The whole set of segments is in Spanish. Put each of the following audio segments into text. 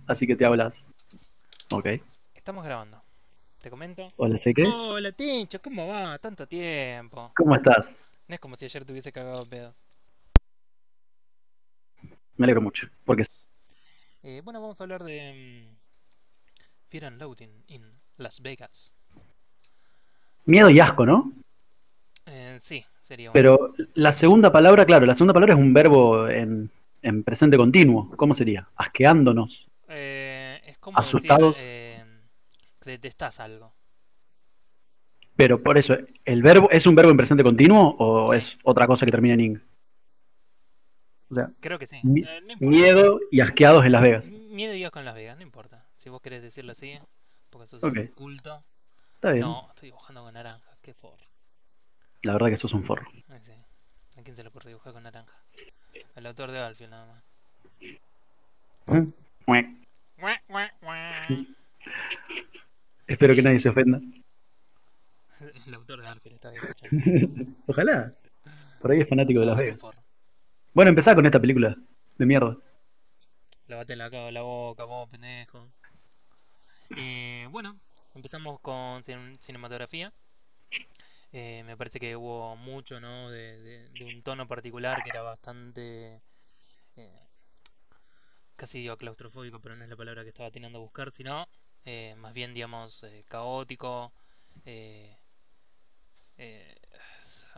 así que te hablas. Ok. Estamos grabando. Te comento. Hola, sé qué. Hola, Tincho, ¿cómo va? Tanto tiempo. ¿Cómo estás? No es como si ayer te hubiese cagado a pedos. Me alegro mucho. Porque Bueno, vamos a hablar de Fear and Loathing in Las Vegas. miedo y asco, ¿no? Sí, sería una. Pero la segunda palabra, claro, la segunda palabra es un verbo en presente continuo. ¿Cómo sería? Asqueándonos, Es como decir asustados. que detestás algo. Pero por eso, ¿el verbo es un verbo en presente continuo o Sí, es otra cosa que termina en ing? O sea, creo que sí. mi- No importa. miedo y asqueados en Las Vegas. Miedo y con Las Vegas, no importa. Si vos querés decirlo así, porque sos Ok, un culto. está bien. No, estoy dibujando con naranja, qué forro. La verdad que sos un forro. Sí. ¿A quién se le ocurre dibujar con naranja? Al autor de Alfio nada más. Espero que Eh, nadie se ofenda. el autor de Alfio estaba escuchando. Ojalá. Por ahí es fanático de Las No, es un Vegas. forro. Bueno, empezá con esta película de mierda. Lavate la boca, vos, pendejo. Bueno, empezamos con cinematografía. Me parece que hubo mucho, ¿no? De un tono particular que era bastante. eh, Casi digo claustrofóbico, pero no es la palabra que estaba teniendo a buscar, sino más bien, digamos, caótico, eh, eh,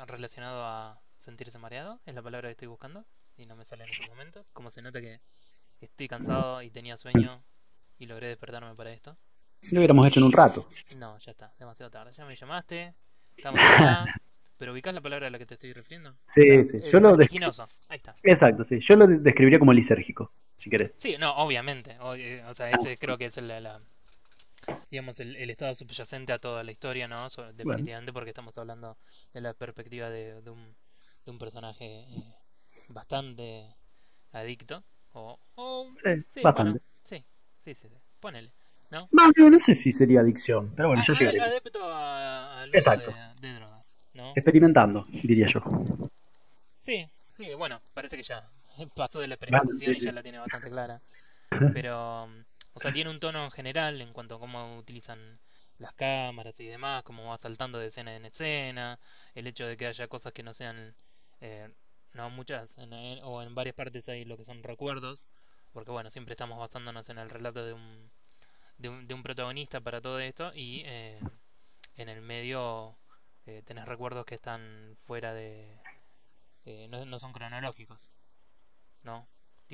relacionado a sentirse mareado, es la palabra que estoy buscando, y no me sale en estos momentos. Como se nota que estoy cansado y tenía sueño y logré despertarme para esto. Si lo hubiéramos hecho en un rato. No, ya está, demasiado tarde. Ya me llamaste, estamos acá, pero ubicás la palabra a la que te estoy refiriendo. O Sí, sea, sí. vertiginoso, ahí está. Exacto, sí. Yo lo describiría como lisérgico, si querés. Sí, no, obviamente. O sea, ese creo que es digamos, el estado subyacente a toda la historia, ¿no? Bueno, Definitivamente porque estamos hablando de la perspectiva de un personaje bastante adicto. sí, Sí, bueno, bastante. sí, sí, ponele, ¿no? No sé si sería adicción, pero bueno, ya llegaremos. Adepto al uso Exacto. de drogas, ¿no? Experimentando, diría yo. Sí, sí, bueno, parece que ya pasó de la Bueno, experimentación sí, y sí. ya la tiene bastante clara. Pero, o sea, tiene un tono en general en cuanto a cómo utilizan las cámaras y demás, cómo va saltando de escena en escena, el hecho de que haya cosas que no sean, eh, no muchas, o en varias partes hay lo que son recuerdos, porque bueno, siempre estamos basándonos en el relato de un protagonista para todo esto y en el medio tenés recuerdos que están fuera no son cronológicos, ¿no?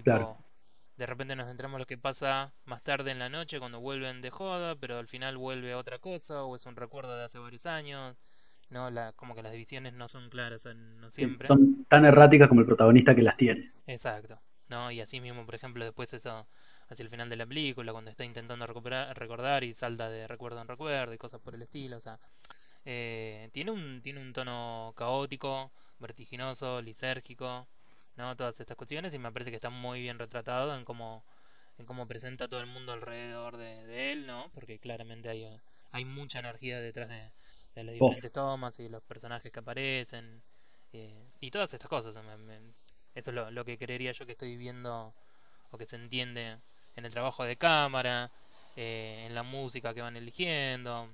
Claro. Tipo, de repente nos enteramos lo que pasa más tarde en la noche cuando vuelven de joda, pero al final vuelve otra cosa o es un recuerdo de hace varios años. No, como que las divisiones no son claras, no Sí, siempre. son tan erráticas como el protagonista que las tiene. Exacto. ¿No? Y así mismo, por ejemplo, después eso hacia el final de la película, cuando está intentando recordar y salta de recuerdo en recuerdo y cosas por el estilo. O sea, tiene un tono caótico, vertiginoso, lisérgico, ¿no? Todas estas cuestiones y me parece que está muy bien retratado en cómo presenta a todo el mundo alrededor de él, ¿no? Porque claramente hay mucha energía detrás de las Pof. diferentes tomas y los personajes que aparecen y todas estas cosas. Eso es lo que creería yo que estoy viendo o que se entiende en el trabajo de cámara, en la música que van eligiendo.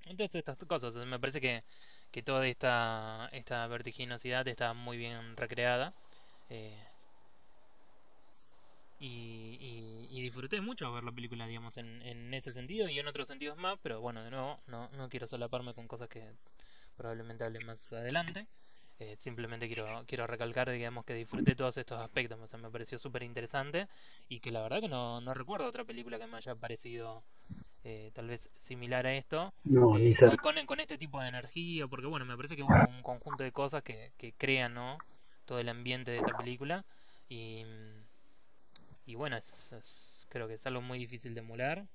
Entonces estas cosas, me parece que toda esta vertiginosidad está muy bien recreada. eh, y disfruté mucho ver la película, digamos, en ese sentido y en otros sentidos más, pero bueno, de nuevo, no quiero solaparme con cosas que probablemente hable más adelante. Simplemente quiero recalcar, digamos, que disfruté todos estos aspectos, o sea, me pareció súper interesante y que la verdad que no recuerdo otra película que me haya parecido tal vez similar a esto, No, ni cerca. con este tipo de energía, porque bueno, me parece que hubo un conjunto de cosas que crean, ¿no? Todo el ambiente de esta película y, y bueno, creo que es algo muy difícil de emular.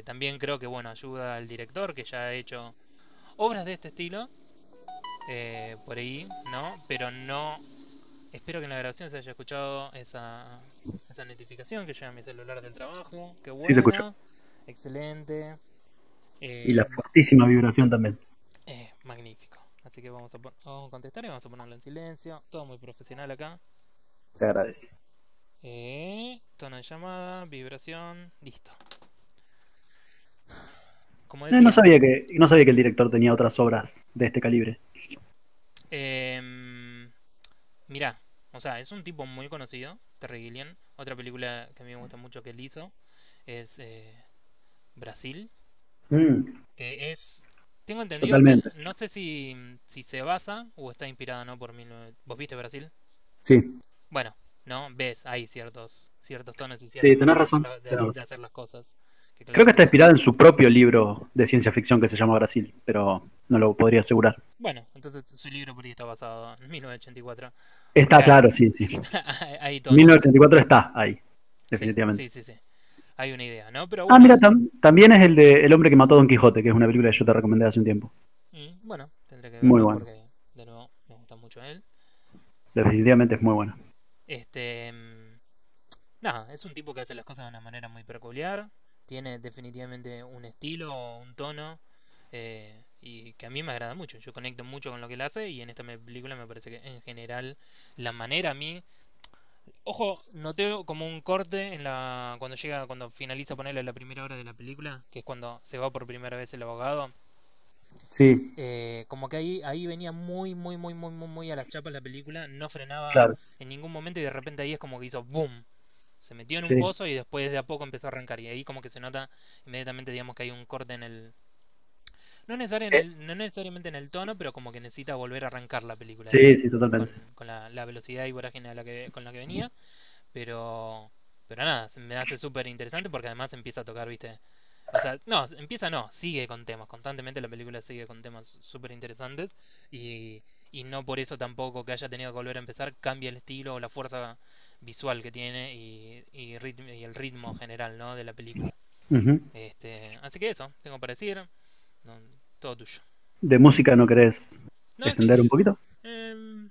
También creo que bueno, ayuda al director que ya ha hecho obras de este estilo por ahí, ¿no? Pero no. Espero que en la grabación se haya escuchado esa notificación que llega a mi celular del trabajo. Qué Sí se escuchó. bueno, excelente, Y la eh, fortísima vibración también. magnífico. Así que vamos a contestar y vamos a ponerlo en silencio. Todo muy profesional acá. Se agradece. Tono de llamada, vibración, listo. Como No decía, no sabía que el director tenía otras obras de este calibre. mirá, o sea, es un tipo muy conocido, Terry Gilliam. Otra película que a mí me gusta mucho que él hizo es Brasil, Mm, que es, tengo entendido que, totalmente. no sé si se basa o está inspirada, ¿no? ¿Vos viste Brasil? Sí, Bueno, ¿no? Ves, hay ciertos tonos y cierta sí, tenés manera de hacer, razón, tenés de razón. hacer las cosas, que Creo que está claramente... inspirada en su propio libro de ciencia ficción que se llama Brasil, pero no lo podría asegurar. Bueno, entonces su libro por ahí está basado en 1984, Está porque claro, sí, sí. hay tonos. 1984 está ahí, Sí, definitivamente. sí, sí, sí. Hay una idea, ¿no? Pero Ah, mira, bueno, también es el de El hombre que mató a Don Quijote, que es una película que yo te recomendé hace un tiempo. bueno, tendré que Muy verla buena, porque, de nuevo, me gusta mucho él. definitivamente es muy buena. Este, nada, es un tipo que hace las cosas de una manera muy peculiar. Tiene definitivamente un estilo, un tono, y que a mí me agrada mucho. Yo conecto mucho con lo que él hace y en esta película me parece que en general la manera a mí... Ojo, noté como un corte en cuando finaliza ponerle la primera hora de la película, que es cuando se va por primera vez el abogado. Sí, Como que ahí venía muy, muy, muy, muy, muy, muy a las chapas la película, no frenaba claro, en ningún momento y de repente ahí es como que hizo boom, se metió en un sí. pozo y después de a poco empezó a arrancar y ahí como que se nota inmediatamente, digamos, que hay un corte en el... Eh, No necesariamente en el tono, pero como que necesita volver a arrancar la película, sí, digamos, sí, totalmente. con la velocidad y vorágine con la que venía, pero, pero nada, se me hace súper interesante porque además empieza a tocar, viste, o sea, no, empieza no, sigue con temas, constantemente la película sigue con temas súper interesantes y no por eso tampoco que haya tenido que volver a empezar cambia el estilo o la fuerza visual que tiene y el ritmo general, ¿no? De la película. Ujú. Así que eso, tengo para decir, no, todo tuyo. ¿De música no querés No, sí, extender un poquito? em,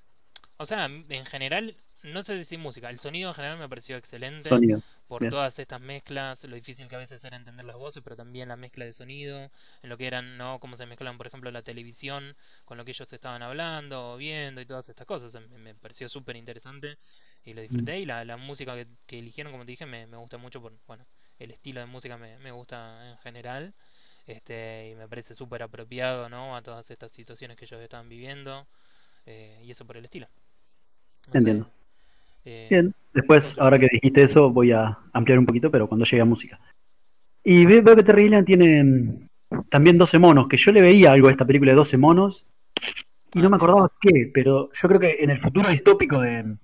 o sea, en general, no sé decir música, el sonido en general me pareció excelente Sonido. por Bien. todas estas mezclas, lo difícil que a veces era entender las voces, pero también la mezcla de sonido, en lo que eran, ¿no? Cómo se mezclan, por ejemplo, la televisión con lo que ellos estaban hablando o viendo y todas estas cosas. Me pareció súper interesante y lo Mm. disfruté. Y la música que eligieron, como te dije, me gusta mucho por, bueno, el estilo de música me gusta en general. Y me parece súper apropiado, ¿no? A todas estas situaciones que ellos estaban viviendo, y eso por el estilo. No sé, Entiendo. eh, Bien. todo Después, tuyo. ahora que dijiste eso, voy a ampliar un poquito, pero cuando llegue a música. Y veo que Terry Gilliam tiene también 12 monos, que yo le veía algo a esta película de 12 monos y no Ah, me sí. acordaba qué, pero yo creo que en el futuro distópico de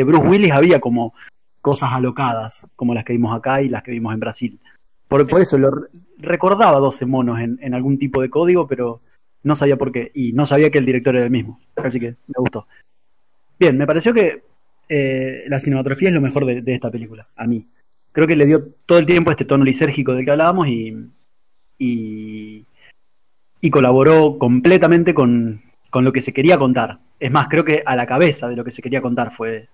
Bruce Willis había como cosas alocadas, como las que vimos acá y las que vimos en Brasil. Sí. Por eso recordaba 12 monos en algún tipo de código, pero no sabía por qué. Y no sabía que el director era el mismo. Así que me gustó. Bien, me pareció que la cinematografía es lo mejor de esta película, a mí. Creo que le dio todo el tiempo este tono lisérgico del que hablábamos y, y colaboró completamente con lo que se quería contar. Es más, creo que a la cabeza de lo que se quería contar fue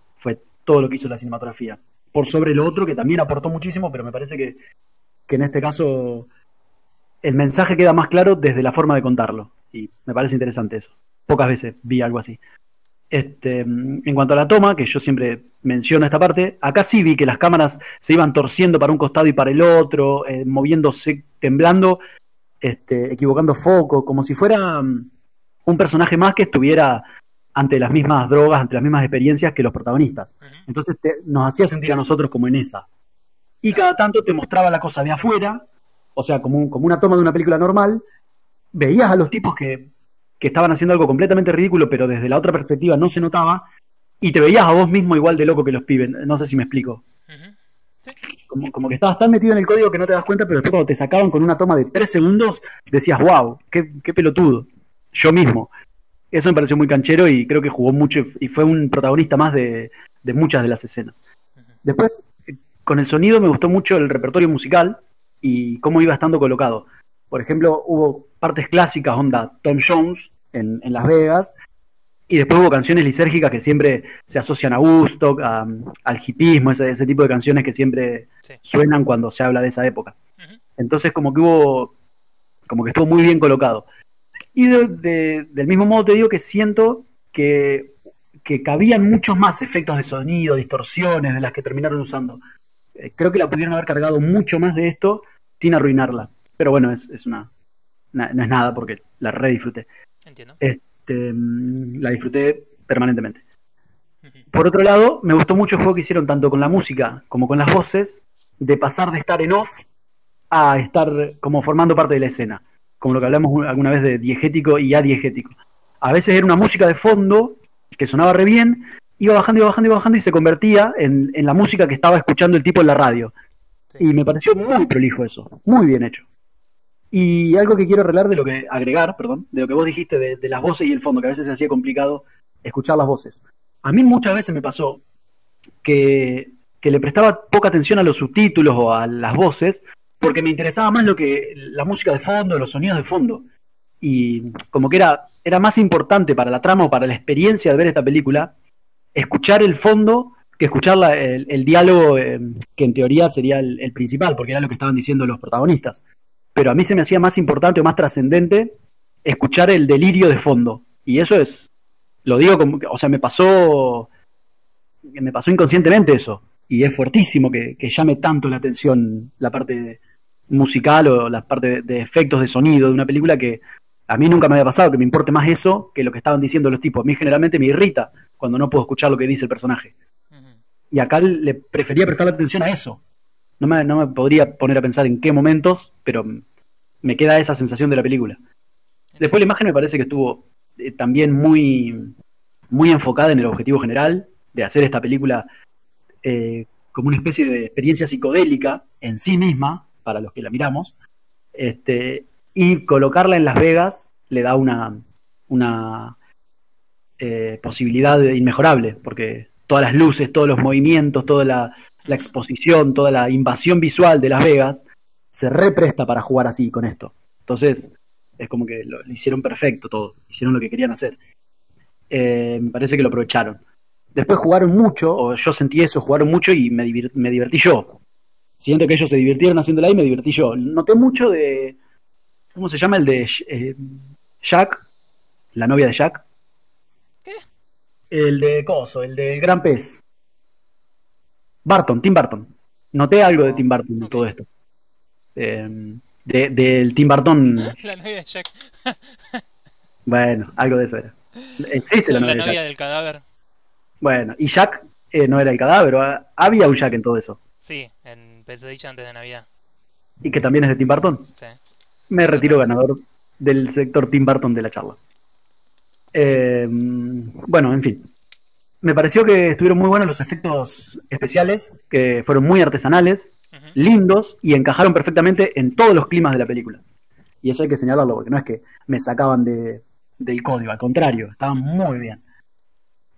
todo lo que hizo la cinematografía. Por sobre lo otro, que también aportó muchísimo, pero me parece que en este caso el mensaje queda más claro desde la forma de contarlo. Y me parece interesante eso. Pocas veces vi algo así. En cuanto a la toma, que yo siempre menciono esta parte, acá sí vi que las cámaras se iban torciendo para un costado y para el otro, moviéndose, temblando, equivocando foco, como si fuera un personaje más que estuviera ante las mismas drogas, ante las mismas experiencias que los protagonistas. Ujú. Entonces nos hacía sentir a nosotros como en esa. Y Claro. cada tanto te mostraba la cosa de afuera, o sea, como una toma de una película normal, veías a los tipos que estaban haciendo algo completamente ridículo, pero desde la otra perspectiva no se notaba, y te veías a vos mismo igual de loco que los pibes. No sé si me explico. Ujú. Sí. Como que estabas tan metido en el código que no te das cuenta, pero después cuando te sacaban con una toma de 3 segundos, decías, wow, qué pelotudo. Yo mismo. Eso me pareció muy canchero y creo que jugó mucho y fue un protagonista más de muchas de las escenas. Ujú. Después, con el sonido me gustó mucho el repertorio musical y cómo iba estando colocado. Por ejemplo, hubo partes clásicas, onda Tom Jones en Las Vegas, y después hubo canciones lisérgicas que siempre se asocian a Woodstock, al hipismo, ese tipo de canciones que siempre Sí. suenan cuando se habla de esa época. Ujú. Entonces como que estuvo muy bien colocado. Y del mismo modo te digo que siento que que cabían muchos más efectos de sonido, distorsiones de las que terminaron usando. Creo que la pudieron haber cargado mucho más de esto sin arruinarla. Pero bueno, es una no es nada porque la re disfruté. Entiendo. La disfruté permanentemente. Por otro lado, me gustó mucho el juego que hicieron tanto con la música como con las voces, de pasar de estar en off a estar como formando parte de la escena, como lo que hablamos alguna vez de diegético y adiegético. A veces era una música de fondo que sonaba re bien, iba bajando, iba bajando, iba bajando y se convertía en la música que estaba escuchando el tipo en la radio. Sí. Y me pareció muy prolijo eso, muy bien hecho. Y algo que quiero arreglar de lo que vos dijiste de las voces y el fondo, que a veces se hacía complicado escuchar las voces. A mí muchas veces me pasó que le prestaba poca atención a los subtítulos o a las voces, porque me interesaba más la música de fondo, los sonidos de fondo. Y como que era más importante para la trama o para la experiencia de ver esta película, escuchar el fondo que escuchar el diálogo, que en teoría sería el principal, porque era lo que estaban diciendo los protagonistas. Pero a mí se me hacía más importante o más trascendente escuchar el delirio de fondo. Y eso lo digo como, o sea, me pasó inconscientemente eso. Y es fuertísimo que llame tanto la atención la parte musical o la parte de efectos de sonido de una película, que a mí nunca me había pasado, que me importe más eso que lo que estaban diciendo los tipos. A mí generalmente me irrita cuando no puedo escuchar lo que dice el personaje. Y acá le prefería prestar atención a eso. No me podría poner a pensar en qué momentos, pero me queda esa sensación de la película. Después la imagen me parece que estuvo también muy, muy enfocada en el objetivo general de hacer esta película como una especie de experiencia psicodélica en sí misma, para los que la miramos, y colocarla en Las Vegas le da una posibilidad inmejorable, porque todas las luces, todos los movimientos, toda la exposición, toda la invasión visual de Las Vegas se represta para jugar así con esto. Entonces es como que lo hicieron perfecto todo, hicieron lo que querían hacer. Me parece que lo aprovecharon. Después jugaron mucho, o yo sentí eso, jugaron mucho y me divertí yo. Siento que ellos se divirtieron haciéndola y me divertí yo. Noté mucho de... ¿Cómo se llama el de Jack? La novia de Jack. ¿Qué? El de Coso, el del Gran Pez. Tim Burton. Noté algo de Tim Burton en todo esto. Del Tim Burton. La novia de Jack. Bueno, algo de eso era. Existe la novia de Jack. La novia del cadáver. Bueno, y Jack no era el cadáver, había un Jack en todo eso. Sí, en Pesadilla antes de Navidad. Y que también es de Tim Burton. Sí. Me retiro ganador del sector Tim Burton de la charla. Bueno, en fin. Me pareció que estuvieron muy buenos los efectos especiales, que fueron muy artesanales, lindos, y encajaron perfectamente en todos los climas de la película. Y eso hay que señalarlo, porque no es que me sacaban del código, al contrario, estaban muy bien.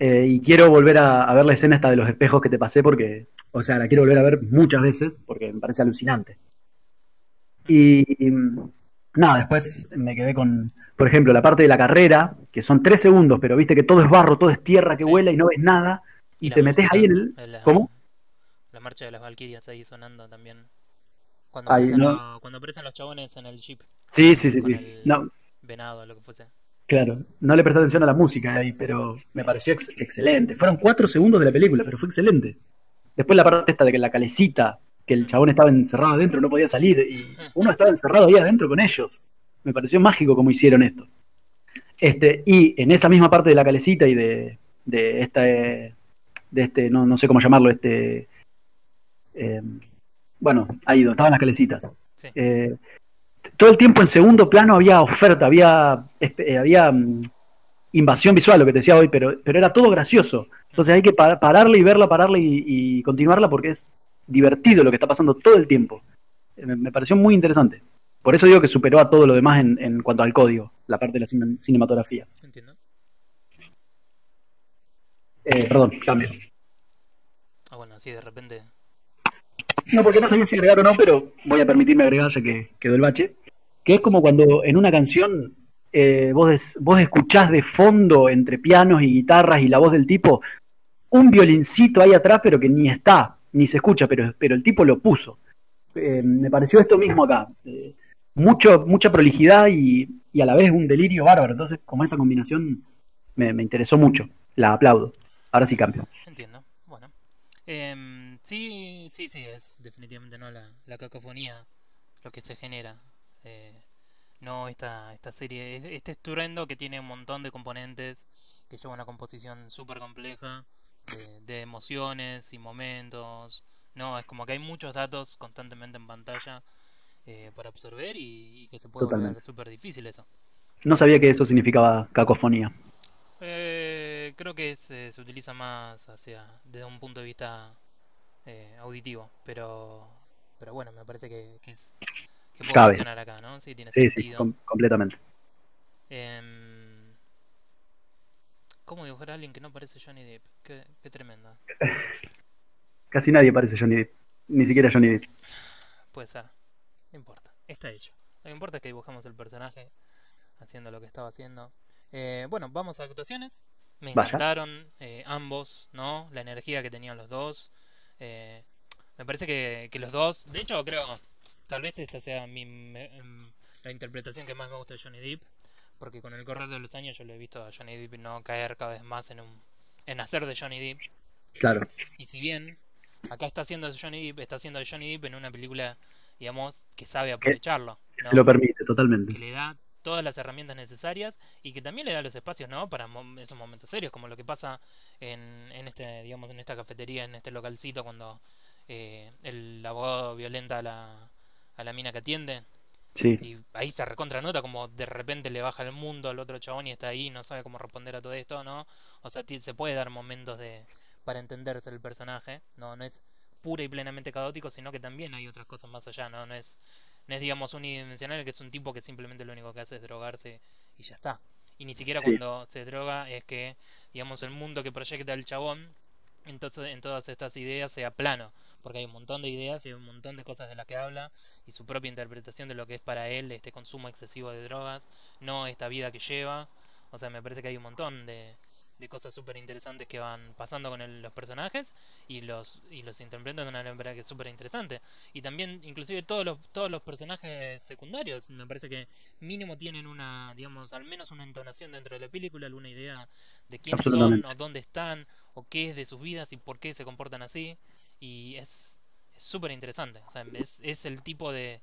Y quiero volver a ver la escena esta de los espejos que te pasé, porque, o sea, la quiero volver a ver muchas veces, porque me parece alucinante. Y nada, después me quedé con, por ejemplo, la parte de la carrera, que son 3 segundos, pero viste que todo es barro, todo es tierra que vuela y no ves nada, y te metes ahí en el... ¿Cómo? La marcha de las Valquirias ahí sonando también. Cuando aparecen los chabones en el jeep. Sí. No. Venado, lo que fuese. Claro, no le presté atención a la música ahí, pero me pareció excelente. Fueron 4 segundos de la película, pero fue excelente. Después la parte esta de que la calecita, que el chabón estaba encerrado adentro, no podía salir, y uno estaba encerrado ahí adentro con ellos. Me pareció mágico como hicieron esto. Y en esa misma parte de la calecita y de este, no sé cómo llamarlo, bueno, ahí donde estaban las calecitas. Sí. Todo el tiempo en segundo plano había oferta, había invasión visual, lo que te decía hoy, pero era todo gracioso. Entonces hay que pararle y verla, y continuarla, porque es divertido lo que está pasando todo el tiempo. Me pareció muy interesante. Por eso digo que superó a todo lo demás en cuanto al código, la parte de la cinematografía. Entiendo. Perdón, cambio. Bueno, así de repente... No, porque no sabía si agregar o no, pero voy a permitirme agregar ya que quedó el bache. Que es como cuando en una canción vos escuchás de fondo, entre pianos y guitarras y la voz del tipo, un violincito ahí atrás, pero que ni está, ni se escucha, pero el tipo lo puso. Me pareció esto mismo acá. Mucha prolijidad y a la vez un delirio bárbaro. Entonces, como esa combinación me interesó mucho. La aplaudo. Ahora sí cambio. Entiendo. Bueno. Sí, sí, sí, es definitivamente no la cacofonía lo que se genera. Eh, no esta serie, este estruendo que tiene un montón de componentes, que lleva una composición súper compleja de emociones y momentos. No, es como que hay muchos datos constantemente en pantalla para absorber y que se puede volver Totalmente. súper difícil eso. No sabía que eso significaba cacofonía. Creo que se utiliza más desde un punto de vista auditivo, pero bueno, me parece que puede Cabe. funcionar acá, ¿no? Sí, tiene Sí, sí, sentido. completamente. Em, ¿Cómo dibujar a alguien que no parece Johnny Depp? Qué tremenda. Casi nadie parece Johnny Depp. Ni siquiera Johnny Depp. Puede ser, no importa, está hecho. Lo que importa es que dibujamos el personaje haciendo lo que estaba haciendo. Bueno, vamos a actuaciones. Me Vaya. encantaron ambos, ¿no? La energía que tenían los dos. Eh, Me parece que los dos, de hecho creo, tal vez esta sea la interpretación que más me gusta de Johnny Depp, porque con el correr de los años yo lo he visto a Johnny Depp no caer cada vez más en hacer de Johnny Depp. Claro. Y si bien acá está haciendo de Johnny Depp en una película, digamos, que sabe Que aprovecharlo, se lo ¿no? permite, totalmente. Que le da todas las herramientas necesarias y que también le da los espacios, ¿no? Para esos momentos serios, como lo que pasa en este, digamos, en esta cafetería, en este localcito, cuando el abogado violenta a la mina que atiende. Sí, Y ahí se recontranota como de repente le baja el mundo al otro chabón y está ahí, no sabe cómo responder a todo esto, ¿no? O sea, se puede dar momentos para entenderse el personaje, no es pura y plenamente caótico, sino que también hay otras cosas más allá, no es digamos unidimensional, que es un tipo que simplemente lo único que hace es drogarse y ya está. Y ni siquiera sí, cuando se droga es que, digamos, el mundo que proyecta el chabón, entonces en todas estas ideas sea plano, porque hay un montón de ideas y hay un montón de cosas de las que habla y su propia interpretación de lo que es para él este consumo excesivo de drogas, no esta vida que lleva. O sea, me parece que hay un montón de cosas súper interesantes que van pasando con los personajes y los interpretan de una manera que es súper interesante. Y también, inclusive, todos los personajes secundarios, me parece que mínimo tienen digamos, al menos una entonación dentro de la película, alguna idea de quiénes son o absolutamente. dónde están o qué es de sus vidas y por qué se comportan así. Y es súper interesante. O sea, es el tipo de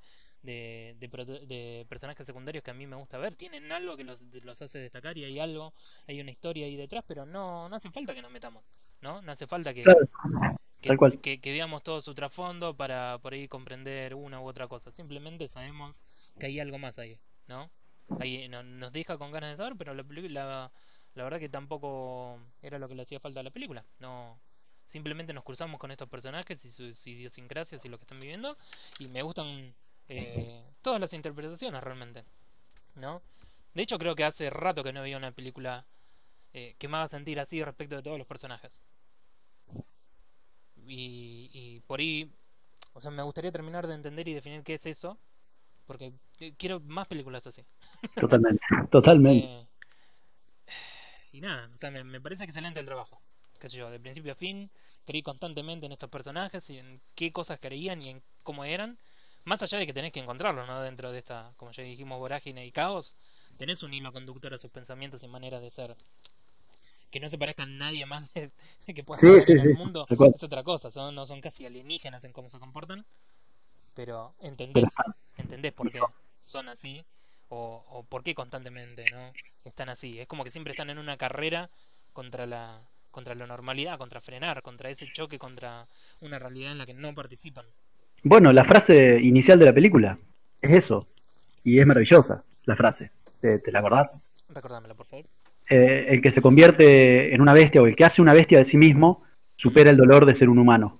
personajes secundarios que a mí me gusta ver. Tienen algo que los hace destacar y hay una historia ahí detrás, pero no hace falta que nos metamos, ¿no? No hace falta Claro, tal que, cual. que veamos todo su trasfondo para por ahí comprender una u otra cosa. Simplemente sabemos que hay algo más ahí, ¿no? Ahí nos deja con ganas de saber, pero la verdad que tampoco era lo que le hacía falta a la película. No, simplemente nos cruzamos con estos personajes y sus idiosincrasias y lo que están viviendo y me gustan todas las interpretaciones realmente, ¿no? De hecho creo que hace rato que no veía una película que me haga sentir así respecto de todos los personajes. Y por ahí, o sea, me gustaría terminar de entender y definir qué es eso, porque quiero más películas así. Totalmente. Totalmente. Eh, y nada, o sea, me parece excelente el trabajo. Qué sé yo, de principio a fin, creí constantemente en estos personajes y en qué cosas creían y en cómo eran. Más allá de que tenés que encontrarlos, ¿no? Dentro de esta, como ya dijimos, vorágine y caos, tenés un hilo conductor a sus pensamientos y maneras de ser. Que no se parezcan a nadie más que puedas Sí, conocer sí, en el sí. mundo Tal cual. es otra cosa. No son casi alienígenas en cómo se comportan, pero Pero entendés por qué son así o por qué constantemente no están así. Es como que siempre están en una carrera contra la normalidad, contra frenar, contra ese choque, contra una realidad en la que no participan. bueno, la frase inicial de la película es eso. Y es maravillosa la frase. ¿Te la acordás? Recordámela, por favor. El que se convierte en una bestia o el que hace una bestia de sí mismo Ujú. supera el dolor de ser un humano.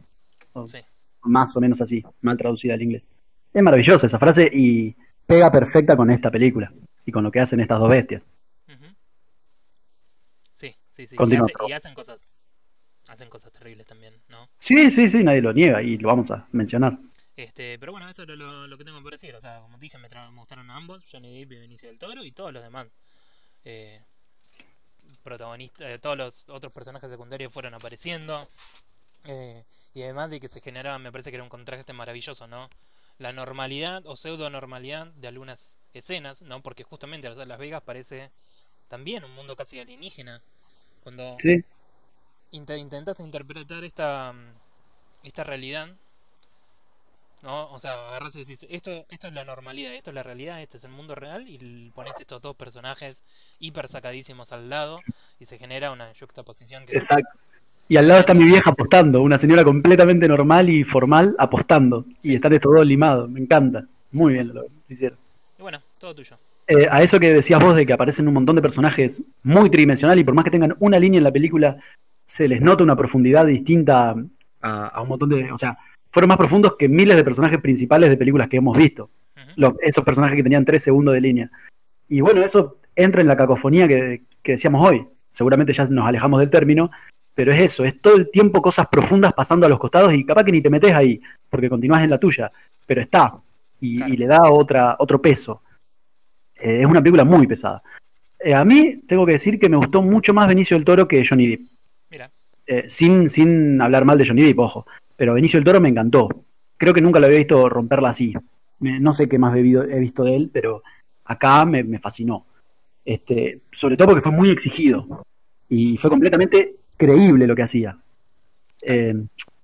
O Sí. más o menos así, mal traducida al inglés. Es maravillosa esa frase y pega perfecta con esta película y con lo que hacen estas dos bestias. Ujú. Sí, sí, sí. Y, Continúa, hace, por y favor. hacen cosas terribles también, ¿no? Sí, sí, sí, nadie lo niega y lo vamos a mencionar. Pero bueno, eso era lo que tengo por decir. O sea, como dije, me gustaron ambos, Johnny Depp y Benicio del Toro, y todos los demás eh, protagonistas, todos los otros personajes secundarios fueron apareciendo. Y además de que se generaba, me parece que era un contraste maravilloso, ¿no? La normalidad o pseudo normalidad de algunas escenas, ¿no? Porque justamente al ser Las Vegas parece también un mundo casi alienígena, Cuando Sí, intentas interpretar esta realidad, ¿no? O sea, agarras y decís, esto es la normalidad, esto es la realidad, este es el mundo real, y pones estos dos personajes hiper sacadísimos al lado, y se genera una juxtaposición que es exacto. Y al lado está mi tremenda. vieja apostando, una señora completamente normal y formal apostando. Y Sí, están estos dos limados, me encanta. tal Muy cual. bien lo hicieron. Y bueno, todo tuyo. A eso que decías vos de que aparecen un montón de personajes muy tridimensional y por más que tengan una línea en la película, se les nota una profundidad distinta a un montón de... O sea, fueron más profundos que miles de personajes principales de películas que hemos visto. Ujú. Esos personajes que tenían 3 segundos de línea. Y bueno, eso entra en la cacofonía que decíamos hoy. Seguramente ya nos alejamos del término, pero es eso, es todo el tiempo cosas profundas pasando a los costados y capaz que ni te metes ahí, porque continúas en la tuya, pero está, y Claro, le da otro peso. Es una película muy pesada. A mí tengo que decir que me gustó mucho más Benicio del Toro que Johnny Depp. mira. Sin hablar mal de Johnny Depp, ojo. Pero Benicio del Toro me encantó. Creo que nunca lo había visto romperla así. No sé qué más he visto de él, pero acá me fascinó. Sobre todo porque fue muy exigido. Y fue completamente creíble lo que hacía. Claro. Eh,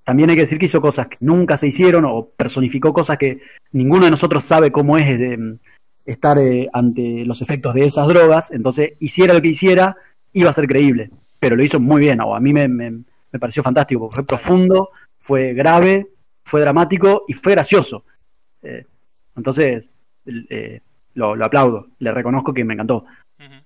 También hay que decir que hizo cosas que nunca se hicieron o personificó cosas que ninguno de nosotros sabe cómo es estar ante los efectos de esas drogas. Entonces, hiciera lo que hiciera, iba a ser creíble. Pero lo hizo muy bien, o a mí me pareció fantástico, porque fue Claro. profundo, fue grave, fue dramático y fue gracioso. Eh, entonces, eh, lo aplaudo, le reconozco que me encantó. Ujú.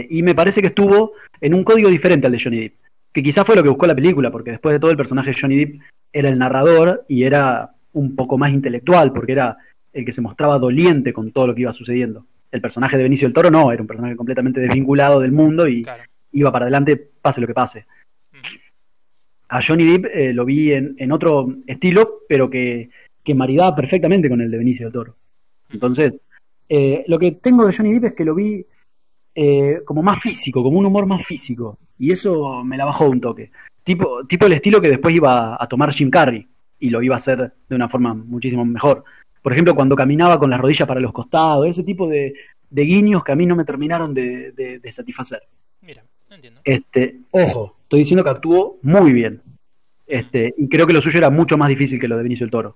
Y me parece que estuvo en un código diferente al de Johnny Depp, que quizás fue lo que buscó la película, porque después de todo el personaje de Johnny Depp era el narrador y era un poco más intelectual, porque era el que se mostraba doliente con todo lo que iba sucediendo. El personaje de Benicio del Toro no, era un personaje completamente desvinculado del mundo y Claro. iba para adelante pase lo que pase. Ujú. A Johnny Depp lo vi en otro estilo, pero que maridaba perfectamente con el de Benicio del Toro. Ujú. Entonces, lo que tengo de Johnny Depp es que lo vi como más físico, como un humor más físico. Y eso me la bajó un toque. Tipo el estilo que después iba a tomar Jim Carrey y lo iba a hacer de una forma muchísimo mejor. Por ejemplo, cuando caminaba con las rodillas para los costados, ese tipo de guiños que a mí no me terminaron de satisfacer. Mira, no entiendo. Ojo, estoy diciendo que actuó muy bien. Ujú. Y creo que lo suyo era mucho más difícil que lo de Benicio del Toro.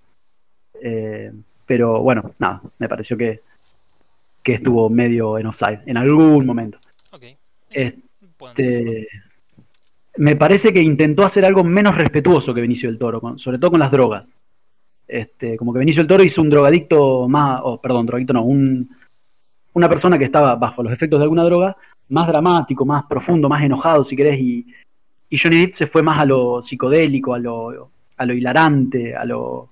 Eh, pero bueno, nada, me pareció que estuvo medio en offside en algún momento. Ok. Puedo entenderlo. Este, Me parece que intentó hacer algo menos respetuoso que Benicio del Toro, sobre todo con las drogas. Como que Benicio del Toro hizo un drogadicto más, perdón, drogadicto no, una persona que estaba bajo los efectos de alguna droga, más dramático, más profundo, más enojado, si querés, y Johnny Depp se fue más a lo psicodélico, a lo hilarante, a lo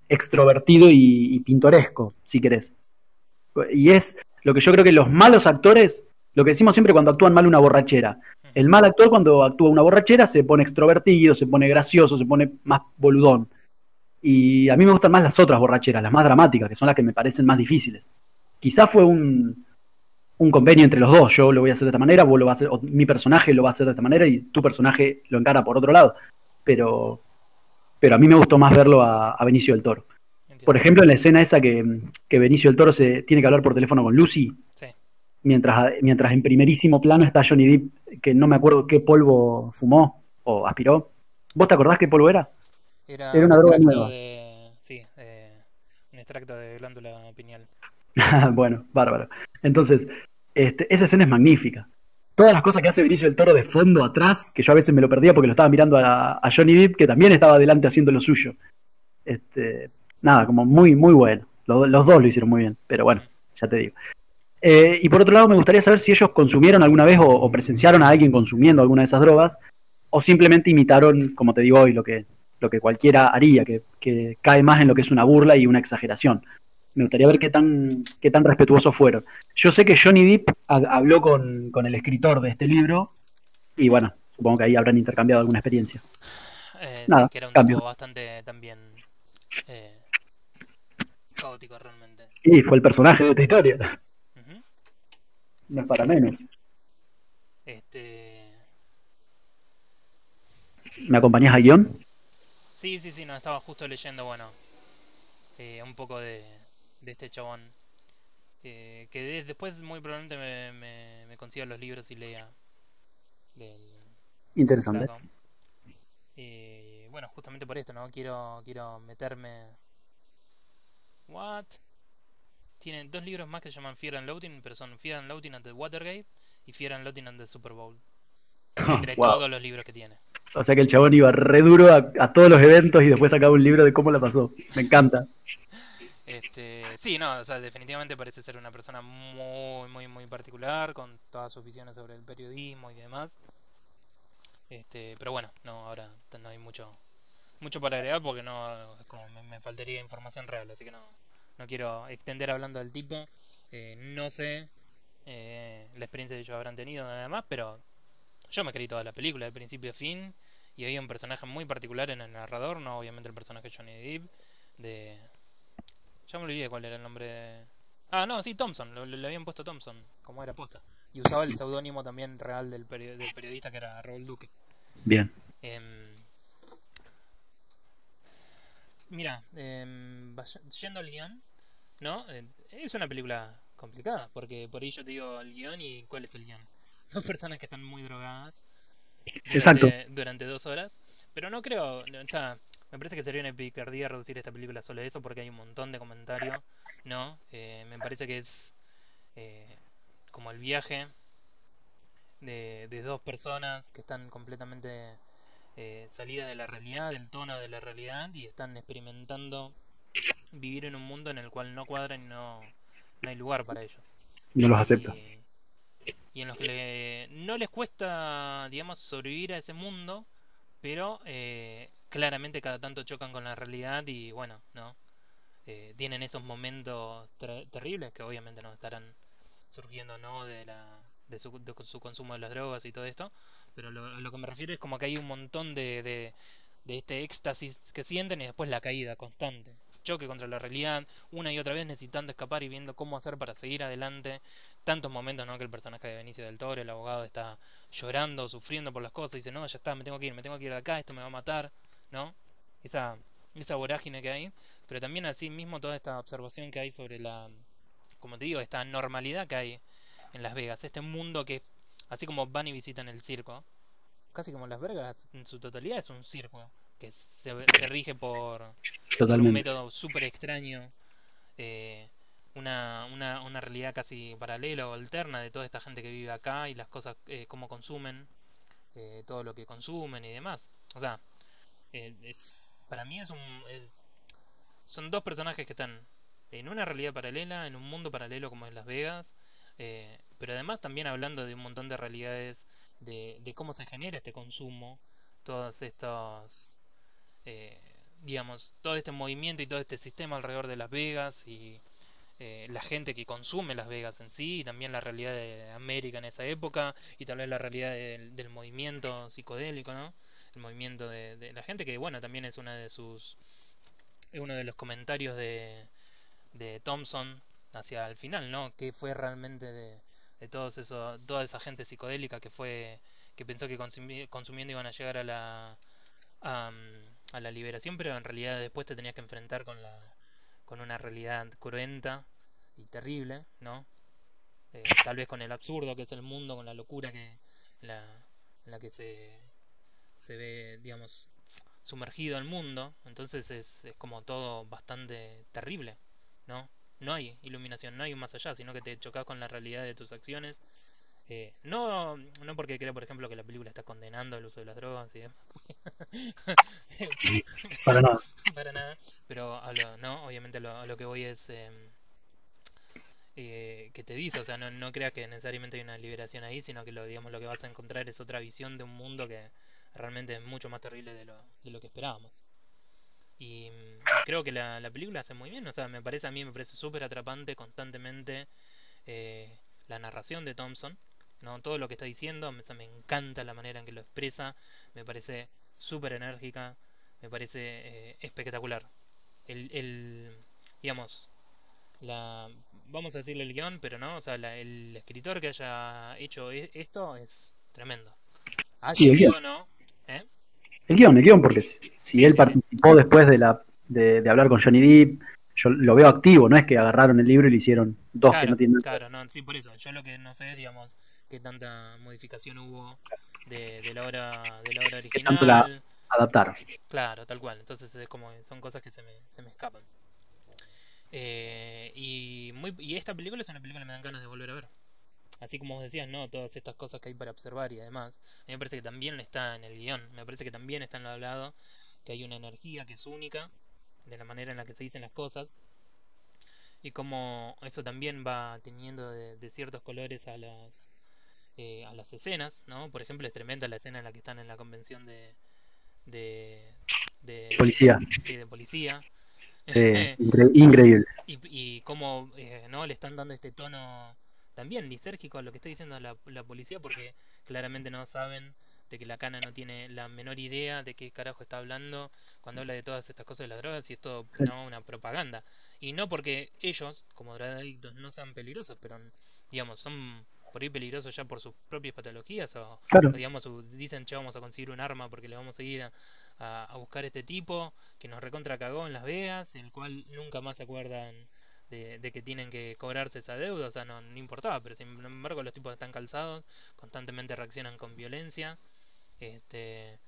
extrovertido y pintoresco, si querés. Y es lo que yo creo que los malos actores, lo que decimos siempre cuando actúan mal una borrachera. Ujú. El mal actor cuando actúa una borrachera se pone extrovertido, se pone gracioso, se pone más boludón. Y a mí me gustan más las otras borracheras, las más dramáticas, que son las que me parecen más difíciles. Quizás fue un convenio entre los dos. Yo lo voy a hacer de esta manera, vos lo vas a hacer, o mi personaje lo va a hacer de esta manera y tu personaje lo encara por otro lado. Pero, pero a mí me gustó más verlo a Benicio del Toro. Por Entiendo. ejemplo, en la escena esa que Benicio del Toro se tiene que hablar por teléfono con Lucy, Sí. mientras en primerísimo plano está Johnny Depp, que no me acuerdo qué polvo fumó o aspiró. ¿Vos te acordás qué polvo era? Era Era un una droga extracto nueva. de... Sí, un extracto de glándula pineal. Bueno, bárbaro. Entonces, esa escena es magnífica. Todas las cosas que hace Benicio del Toro de fondo atrás, que yo a veces me lo perdía porque lo estaba mirando a Johnny Depp, que también estaba adelante haciendo lo suyo. Nada, como muy, muy bueno. Los dos lo hicieron muy bien, pero bueno, Ujú. ya te digo. Y por otro lado, me gustaría saber si ellos consumieron alguna vez o presenciaron a alguien consumiendo alguna de esas drogas, o simplemente imitaron, como te digo hoy, lo que cualquiera haría, que cae más en lo que es una burla y una exageración. Me gustaría ver qué tan respetuosos fueron. Yo sé que Johnny Depp habló con el escritor de este libro, y Ujú. bueno, supongo que ahí habrán intercambiado alguna experiencia. Sí, Nada, que era un cambio. tipo bastante también eh, caótico realmente. Y fue el personaje de esta historia, Ujú. no Sí, es sí, para sí. menos. Este... ¿Me acompañás a guión? Sí, sí, sí, no, estaba justo leyendo, bueno, un poco de este chabón. Después muy probablemente me consiga los libros y lea Interesante. flaco. Y bueno, justamente por esto, ¿no? Quiero meterme. What? Tienen dos libros más que se llaman Fear and Loathing, pero son Fear and Loathing at the Watergate y Fear and Loathing at the Super Bowl. Entre Wow. todos los libros que tiene. O sea que el chabón iba re duro a todos los eventos y después sacaba un libro de cómo la pasó. Me encanta. Sí, no, o sea, definitivamente parece ser una persona muy, muy, muy particular, con todas sus visiones sobre el periodismo y demás. Pero bueno, no, ahora no hay mucho para agregar porque no, es como me faltaría información real, así que no quiero extender hablando del tipo. No sé la experiencia que ellos habrán tenido nada más, pero yo me creí toda la película de principio a fin y había un personaje muy particular en el narrador, no obviamente el personaje de Johnny Depp, de... Ya me olvidé cuál era el nombre de... Ah, no, sí, Thompson, le habían puesto Thompson, como era posta. Y usaba el seudónimo también real del periodista que era Raúl Duque. Bien. Em, Mira, yendo al guión, ¿no? Es una película complicada, porque por ahí yo te digo el guión y ¿cuál es el guión? Dos personas que están muy drogadas Exacto. durante 2 horas, pero no creo, o sea, me parece que sería una picardía reducir esta película solo a eso, porque hay un montón de comentarios, ¿no? Me parece que es eh, como el viaje de dos personas que están completamente salidas de la realidad, del tono de la realidad, y están experimentando vivir en un mundo en el cual no cuadran y no hay lugar para ellos. No los acepta. Y en los que no les cuesta, digamos, sobrevivir a ese mundo, pero claramente cada tanto chocan con la realidad y bueno, ¿no? Tienen esos momentos terribles que obviamente no estarán surgiendo, ¿no? De su consumo de las drogas y todo esto, pero a lo que me refiero es como que hay un montón de este éxtasis que sienten y después la caída constante. Choque contra la realidad, una y otra vez necesitando escapar y viendo cómo hacer para seguir adelante. Tantos momentos, ¿no? Que el personaje de Benicio del Toro, el abogado, está llorando, sufriendo por las cosas, y dice, no, ya está, me tengo que ir de acá, esto me va a matar, ¿no? Esa, esa vorágine que hay, pero también así mismo toda esta observación que hay sobre como te digo, esta normalidad que hay en Las Vegas, este mundo que, así como van y visitan el circo, casi como Las Vegas en su totalidad es un circo que se rige por un Totalmente. método súper extraño, eh, una realidad casi paralela o alterna de toda esta gente que vive acá y las cosas, cómo consumen, todo lo que consumen y demás. O sea, para mí son dos personajes que están en una realidad paralela, en un mundo paralelo como es Las Vegas, pero además también hablando de un montón de realidades de cómo se genera este consumo, todos estos, eh, digamos, todo este movimiento y todo este sistema alrededor de Las Vegas y la gente que consume Las Vegas en sí, y también la realidad de América en esa época, y tal vez la realidad del movimiento psicodélico, ¿no? El movimiento de la gente, que bueno, también es uno de los comentarios de Thompson hacia el final, ¿no? ¿Qué fue realmente de toda esa gente psicodélica que pensó que consumiendo iban a llegar a, a la liberación, pero en realidad después te tenías que enfrentar con una realidad cruenta y terrible, ¿no? Tal vez con el absurdo que es el mundo, con la locura la, en la que se ve, digamos, sumergido al mundo, entonces es como todo bastante terrible, ¿no? No hay iluminación, no hay un más allá, sino que te chocas con la realidad de tus acciones. No porque creo, por ejemplo, que la película está condenando el uso de las drogas y demás. Para nada. Para nada. Pero no, obviamente a lo que voy es que te dice, o sea, no creas que necesariamente hay una liberación ahí, sino que digamos, lo que vas a encontrar es otra visión de un mundo que realmente es mucho más terrible de lo que esperábamos. Y creo que la película hace muy bien, o sea, a mí me parece súper atrapante constantemente la narración de Thompson, ¿no? Todo lo que está diciendo, me encanta la manera en que lo expresa, me parece súper enérgica, me parece espectacular. El, digamos, la, vamos a decirle el guión, pero no, o sea, el escritor que haya hecho esto es tremendo. Y Haya el guión. sido o no, ¿eh? El guión, porque si Sí, él sí, sí. participó después de hablar con Johnny Depp, yo lo veo activo, no es que agarraron el libro y le hicieron dos que no Claro, tienen nada que ver. claro, no, sí, por eso. Yo lo que no sé es, digamos, qué tanta modificación hubo de la obra Que tanto la original. adaptaron. Claro, tal cual. Entonces es como son cosas que se me escapan. Y esta película es una película que me dan ganas de volver a ver. Así como vos decías, ¿no? Todas estas cosas que hay para observar y además, a mí me parece que también está en el guión, me parece que también está en lo hablado, que hay una energía que es única, de la manera en la que se dicen las cosas, y como eso también va teniendo de ciertos colores a las escenas, ¿no? Por ejemplo, es tremenda la escena en la que están en la convención de, de, Policía. sí, de policía. Sí, increíble. Y cómo no le están dando este tono también lisérgico a lo que está diciendo la policía, porque claramente no saben de que la cana no tiene la menor idea de qué carajo está hablando cuando habla de todas estas cosas de las drogas, y es todo Sí, no una propaganda. Y no porque ellos, como drogadictos, no sean peligrosos, pero digamos, son por ahí peligrosos ya por sus propias patologías, o claro. digamos, dicen, che, vamos a conseguir un arma porque le vamos a ir a buscar a este tipo que nos recontra cagó en Las Vegas, el cual nunca más se acuerdan de que tienen que cobrarse esa deuda, o sea, no importaba, pero sin embargo los tipos están calzados, constantemente reaccionan con violencia, este,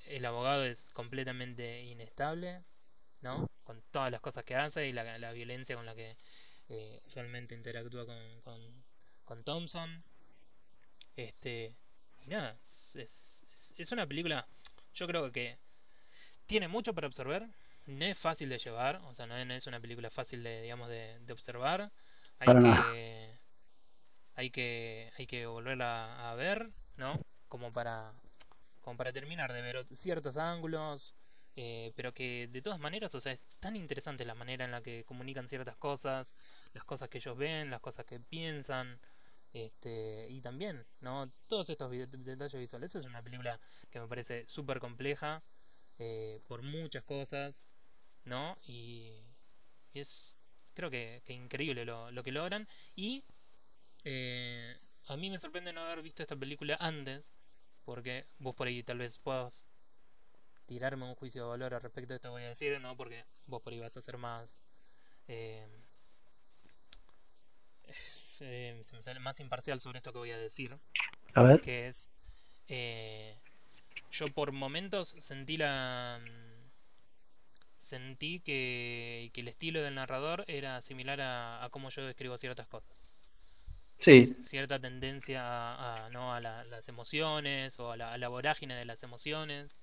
el abogado es completamente inestable, ¿no? Con todas las cosas que hace y la violencia con la que usualmente interactúa con Thompson, y nada, es una película, yo creo que tiene mucho para observar, no es fácil de llevar, o sea, no es una película fácil de, digamos, de observar. Hay Para nada. que, hay que volverla a ver, ¿no? Como para, como para terminar de ver ciertos ángulos, pero que de todas maneras, o sea, es tan interesante la manera en la que comunican ciertas cosas, las cosas que ellos ven, las cosas que piensan, y también, ¿no? Todos estos detalles visuales. Eso es una película que me parece súper compleja, por muchas cosas, ¿no? Y es, creo que increíble lo que logran. Y eh, a mí me sorprende no haber visto esta película antes, porque vos por ahí tal vez puedas tirarme un juicio de valor al respecto de esto que voy a decir, ¿no? Porque vos por ahí vas a ser más... eh, se me sale más imparcial sobre esto que voy a decir, A ver. que es... eh, yo por momentos sentí que el estilo del narrador era similar a cómo yo describo ciertas cosas. Sí, Cierta tendencia ¿no? las emociones o a la vorágine de las emociones.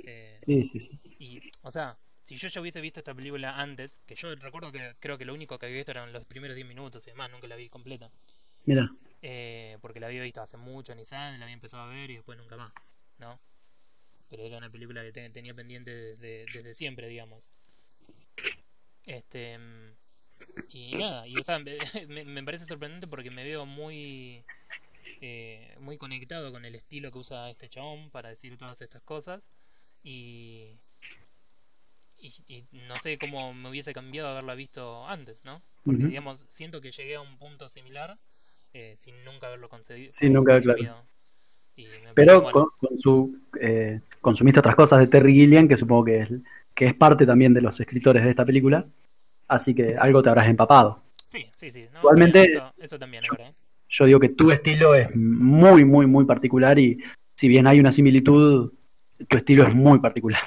eh, sí, sí, sí. y, o sea, si yo ya hubiese visto esta película antes, que yo recuerdo que creo que lo único que había visto eran los primeros 10 minutos y demás, nunca la vi completa. Mira, Porque la había visto hace mucho en Nissan, la había empezado a ver y después nunca más, ¿no? Pero era una película que tenía pendiente desde siempre, digamos. Este, y nada, y o sea, me parece sorprendente porque me veo muy conectado con el estilo que usa este chabón para decir todas estas cosas. Y, y no sé cómo me hubiese cambiado haberla visto antes, ¿no? Porque, ujú. digamos, siento que llegué a un punto similar sin nunca haberlo Sí, nunca, claro. consumido. Y me parece, Pero bueno, con su consumiste otras cosas de Terry Gilliam, que supongo que es parte también de los escritores de esta película, así que algo te habrás empapado. sí, sí, sí, no, está bien, Igualmente, eso también es yo, verdad. yo digo que tu estilo es muy, muy, muy particular y si bien hay una similitud, tu estilo es muy particular.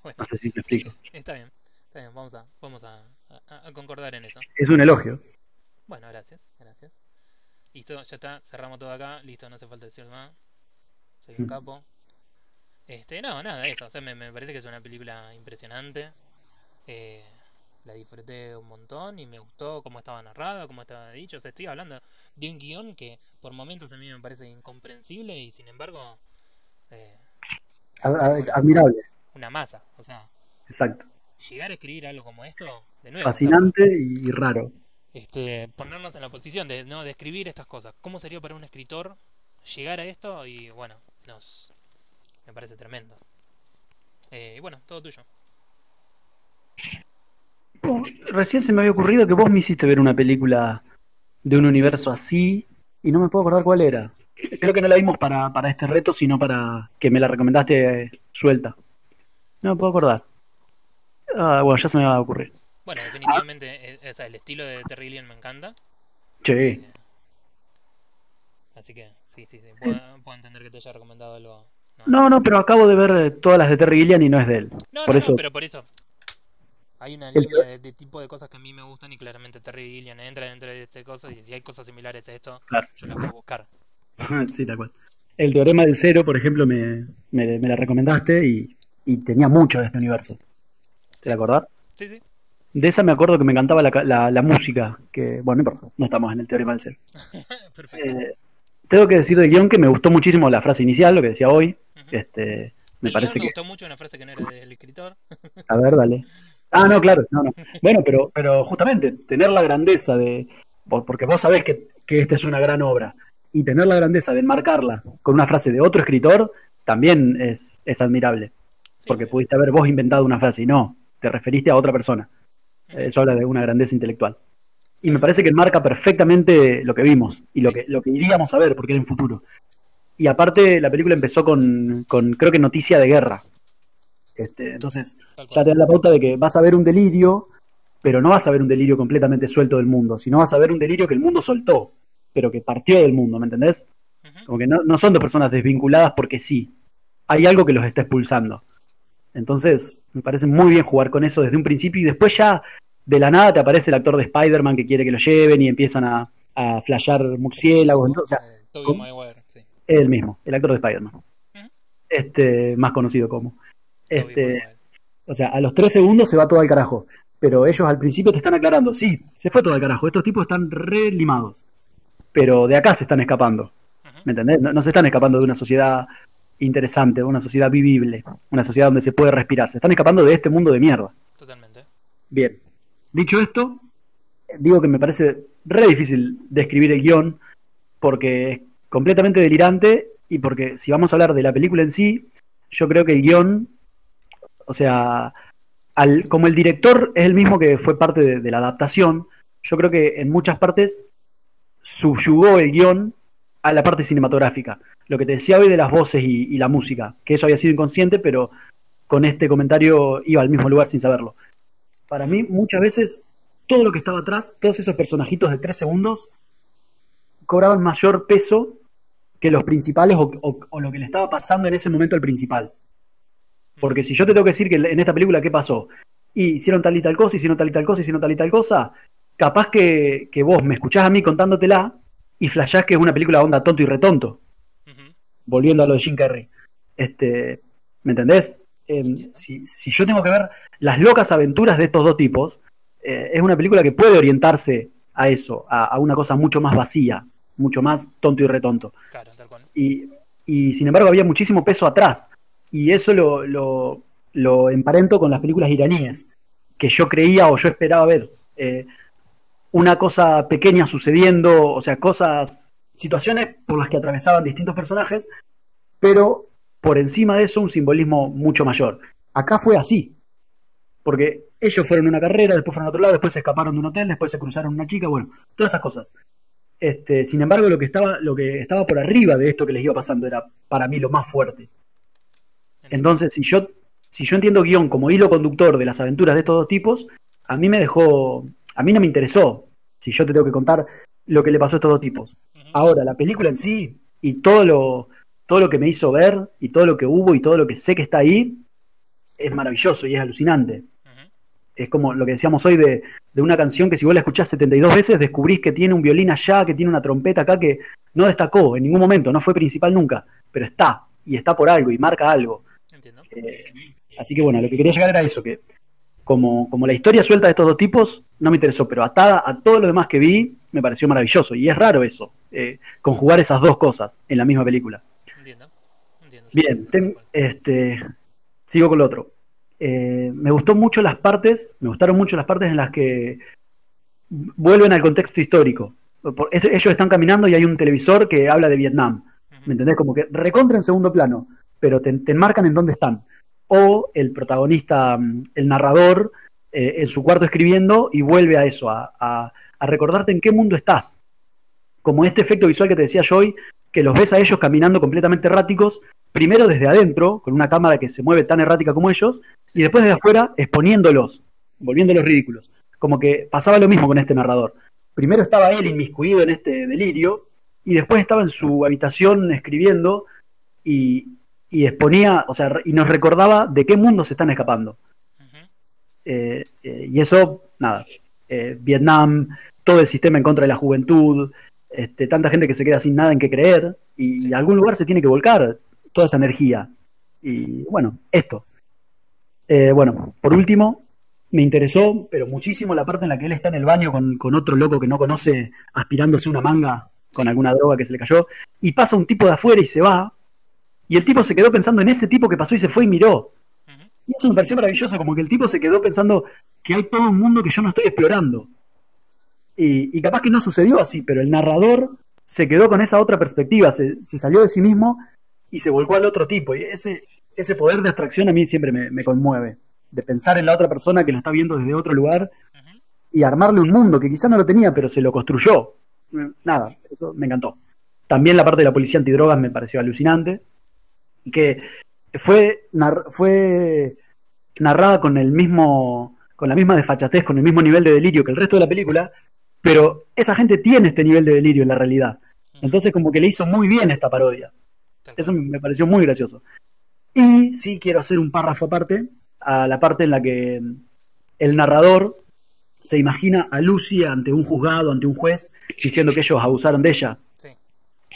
No Bueno, sé si me explico. está bien, a concordar en eso. Es un elogio. Bueno, gracias, gracias. Listo, ya está, cerramos todo acá, listo, no hace falta decir más. Soy un capo. No, nada, eso, o sea, me parece que es una película impresionante. Eh, la disfruté un montón y me gustó cómo estaba narrada, cómo estaba dicho. O sea, estoy hablando de un guión que por momentos a mí me parece incomprensible y sin embargo eh, es Admirable, una masa. O sea, exacto. llegar a escribir algo como esto, de nuevo, Fascinante y raro. ponernos en la posición de no de escribir estas cosas. ¿Cómo sería para un escritor llegar a esto? Y bueno, me parece tremendo. Y bueno, todo tuyo. Recién se me había ocurrido que vos me hiciste ver una película de un universo así y no me puedo acordar cuál era. Creo que no la vimos para este reto, sino para que me la recomendaste suelta. No me puedo acordar. Ah, bueno, ya se me va a ocurrir. Bueno, definitivamente el estilo de Terry Gilliam me encanta. Che, Eh, Así que sí, puedo entender que te haya recomendado algo. No, pero acabo de ver todas las de Terry Gilliam y no es de él. Por eso, Pero por eso. Hay una el- línea de tipo de cosas que a mí me gustan y claramente Terry Gilliam entra dentro de este cosa y si hay cosas similares a esto, claro, yo las voy a buscar. sí, tal cual. El teorema del cero, por ejemplo, me la recomendaste y tenía mucho de este universo. ¿Te la Sí, acordás? sí. De esa me acuerdo que me encantaba la música, que, bueno, no importa, no estamos en el teorema del cero. Perfecto. Tengo que decir del guión que me gustó muchísimo la frase inicial, lo que decía hoy. Ujú. Me El guión parece me que... gustó mucho, una frase que no era del escritor. A ver, dale. Ah, no, claro, no, no. Bueno, pero justamente, tener la grandeza de... Porque vos sabés que esta es una gran obra, y tener la grandeza de enmarcarla con una frase de otro escritor, también es admirable. Sí, Porque obvio. pudiste haber vos inventado una frase y no, te referiste a otra persona. Ujú. Eso habla de una grandeza intelectual. Y me Claro. parece que enmarca perfectamente lo que vimos y Sí, lo que iríamos a ver, porque era en futuro. Y aparte, la película empezó con creo que noticia de guerra. Entonces, tal ya cual. te da la pauta de que vas a ver un delirio, pero no vas a ver un delirio completamente suelto del mundo, sino vas a ver un delirio que el mundo soltó, pero que partió del mundo, ¿me entendés? Ujú. Como que no son dos personas desvinculadas porque sí. Hay algo que los está expulsando. Entonces, me parece muy bien jugar con eso desde un principio y después ya de la nada te aparece el actor de Spider-Man que quiere que lo lleven y empiezan a flashear El murciélagos. mítico, Entonces, o sea, Tobey Maguire, sí. el mismo, el actor de Spider-Man. Ujú. Más conocido como. Tobey Este, Maguire. o sea, a los 3 segundos se va todo al carajo. Pero ellos al principio te están aclarando, sí, se fue todo al carajo. Estos tipos están re limados. Pero de acá se están escapando. Ujú. ¿Me entendés? No se están escapando de una sociedad interesante, una sociedad vivible, una sociedad donde se puede respirar. Se están escapando de este mundo de mierda. Totalmente. Bien. Dicho esto, digo que me parece re difícil describir el guión porque es completamente delirante y porque si vamos a hablar de la película en sí, yo creo que el guión, o sea, como el director es el mismo que fue parte de la adaptación, yo creo que en muchas partes subyugó el guión a la parte cinematográfica. Lo que te decía hoy de las voces y la música, que eso había sido inconsciente, pero con este comentario iba al mismo lugar sin saberlo. Para mí, muchas veces, todo lo que estaba atrás, todos esos personajitos de 3 segundos, cobraban mayor peso que los principales o lo que le estaba pasando en ese momento al principal. Ujú. Porque si yo te tengo que decir que en esta película, ¿qué pasó? Y hicieron tal y tal cosa, hicieron tal y tal cosa, hicieron tal y tal cosa, capaz que vos me escuchás a mí contándotela y flashás que es una película onda tonto y retonto, Ujú. volviendo a lo de Jim Carrey. ¿Me entendés? Entiendo. Si yo tengo que ver las locas aventuras de estos dos tipos, es una película que puede orientarse a eso, a una cosa mucho más vacía, mucho más tonto y retonto. Claro, tal cual. Y, sin embargo había muchísimo peso atrás. Y eso lo emparento con las películas iraníes, que yo creía o yo esperaba ver. Una cosa pequeña sucediendo, o sea, situaciones por las que atravesaban distintos personajes, pero por encima de eso un simbolismo mucho mayor. Acá fue así, porque ellos fueron a una carrera, después fueron a otro lado, después se escaparon de un hotel, después se cruzaron una chica, bueno, todas esas cosas. Sin embargo, lo que estaba por arriba de esto que les iba pasando era para mí lo más fuerte. Entiendo. Entonces, si yo entiendo guión como hilo conductor de las aventuras de estos dos tipos, a mí a mí no me interesó, si yo te tengo que contar lo que le pasó a estos dos tipos. Ujú. Ahora, la película en sí y todo lo que me hizo ver y todo lo que hubo y todo lo que sé que está ahí, es maravilloso y es alucinante. Ujú. Es como lo que decíamos hoy de una canción que si vos la escuchás 72 veces descubrís que tiene un violín allá, que tiene una trompeta acá que no destacó en ningún momento, no fue principal nunca, pero está, y está por algo y marca algo. Entiendo. Eh, Así que bueno, lo que quería llegar era eso, que como la historia suelta de estos dos tipos no me interesó, pero atada a todo lo demás que vi, me pareció maravilloso. Y es raro eso, conjugar esas dos cosas en la misma película. Entiendo. Entiendo, sí, Bien, tal cual. sigo con lo otro. Me gustaron mucho las partes en las que vuelven al contexto histórico. Ellos están caminando y hay un televisor que habla de Vietnam. Ujú. ¿Me entendés? Como que recontra en segundo plano, pero te enmarcan en dónde están. O el protagonista, el narrador, en su cuarto escribiendo y vuelve a eso, a recordarte en qué mundo estás. Como este efecto visual que te decía yo hoy, que los ves a ellos caminando completamente erráticos, primero desde adentro, con una cámara que se mueve tan errática como ellos, y Sí. después desde afuera exponiéndolos, volviéndolos ridículos. Como que pasaba lo mismo con este narrador. Primero estaba él inmiscuido en este delirio, y después estaba en su habitación escribiendo y exponía, o sea, y nos recordaba de qué mundo se están escapando. Ujú. Y eso, nada, Vietnam, todo el sistema en contra de la juventud, tanta gente que se queda sin nada en qué creer, y Sí. a algún lugar se tiene que volcar toda esa energía. Y bueno, esto. Bueno, por último, me interesó, pero muchísimo la parte en la que él está en el baño con otro loco que no conoce, aspirándose una manga con Sí. alguna droga que se le cayó, y pasa un tipo de afuera y se va, y el tipo se quedó pensando en ese tipo que pasó y se fue y miró. Ujú. Y eso me pareció maravilloso, como que el tipo se quedó pensando que hay todo un mundo que yo no estoy explorando. Y capaz que no sucedió así, pero el narrador se quedó con esa otra perspectiva, se salió de sí mismo y se volcó al otro tipo. Y ese poder de abstracción a mí siempre me conmueve, de pensar en la otra persona que lo está viendo desde otro lugar Ujú. y armarle un mundo que quizá no lo tenía, pero se lo construyó. Nada, eso me encantó. También la parte de la policía antidrogas me pareció alucinante, que fue narrada con la misma desfachatez, con el mismo nivel de delirio que el resto de la película, pero esa gente tiene este nivel de delirio en la realidad. Ujú. Entonces como que le hizo muy bien esta parodia. Tal Eso cual. me pareció muy gracioso. Y sí quiero hacer un párrafo aparte, a la parte en la que el narrador se imagina a Lucy ante un juzgado, ante un juez, diciendo que ellos abusaron de ella. Sí.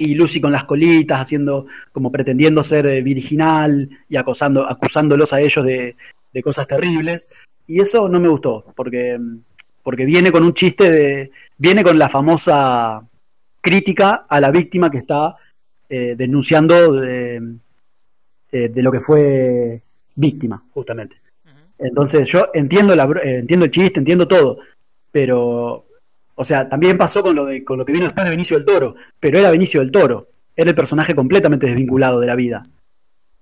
Y Lucy con las colitas, haciendo, como pretendiendo ser virginal y acusándolos a ellos de cosas terribles. Y eso no me gustó, porque viene con un chiste viene con la famosa crítica a la víctima que está denunciando de lo que fue víctima, justamente. Ujú. Entonces yo entiendo el chiste, entiendo todo, pero, o sea, también pasó con lo que vino después de Benicio del Toro, pero era Benicio del Toro, era el personaje completamente desvinculado de la vida.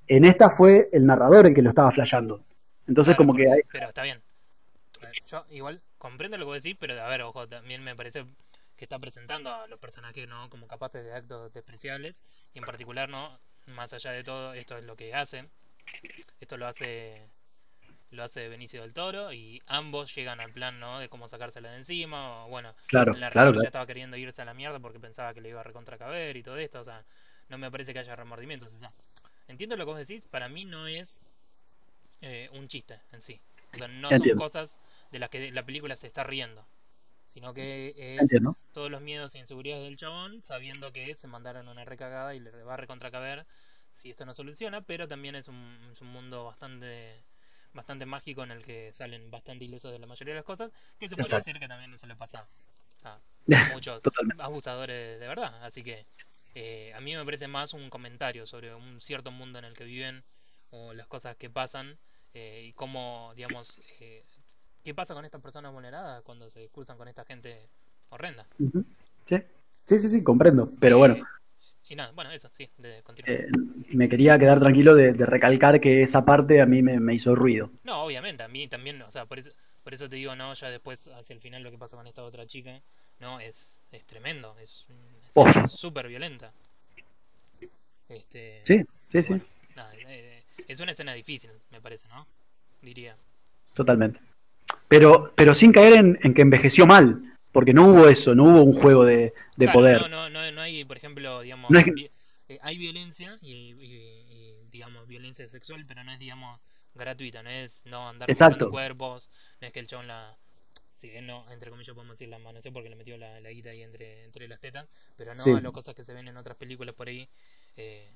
En esta fue el narrador el que lo estaba flasheando. Entonces Claro, como que porque, pero está bien. A ver, yo igual comprendo lo que vos decís, pero a ver, ojo, también me parece que está presentando a los personajes, ¿no? Como capaces de actos despreciables. Y en particular, ¿no? Más allá de todo, esto es lo que hacen. Esto lo hace Benicio del Toro y ambos llegan al plan, ¿no? De cómo sacársela de encima. O bueno, claro, en la claro, real ya claro. estaba queriendo irse a la mierda porque pensaba que le iba a recontracaber y todo esto. O sea, no me parece que haya remordimientos. O sea, entiendo lo que vos decís, para mí no es un chiste en sí. O sea, no son Entiendo, cosas de las que la película se está riendo, sino que es entiendo. todos los miedos e inseguridades del chabón, sabiendo que se mandaron una recagada y le va a recontracaber si esto no soluciona, pero también es un mundo bastante mágico en el que salen bastante ilesos de la mayoría de las cosas, que se podría Exacto. decir que también eso le pasa a muchos Totalmente. abusadores de verdad. Así que a mí me parece más un comentario sobre un cierto mundo en el que viven o las cosas que pasan y cómo, digamos, qué pasa con estas personas vulneradas cuando se cruzan con esta gente horrenda. Ujú. Sí, sí, sí, sí, comprendo. Pero bueno, Eh, y nada, bueno, eso, sí, continúa. eh, me quería quedar tranquilo de recalcar que esa parte a mí me hizo ruido. No, obviamente, a mí también, o sea, por eso te digo, no, ya después, hacia el final, lo que pasa con esta otra chica, no, es tremendo, es una escena Uf, súper violenta. Este, sí, sí, y sí, bueno, nada, es una escena difícil, me parece, ¿no? Diría. totalmente. Pero sin caer en que envejeció mal, porque no hubo eso, no hubo un juego de Claro, poder. no hay, por ejemplo, No digamos, es que- hay violencia digamos, violencia sexual, pero no es, digamos, gratuita, no es no andar mostrando exacto, cuerpos, no es que el chabón si bien no, entre comillas podemos decir la manoseó porque le metió la guita ahí entre las tetas, pero no a sí, las cosas que se ven en otras películas por ahí, eh,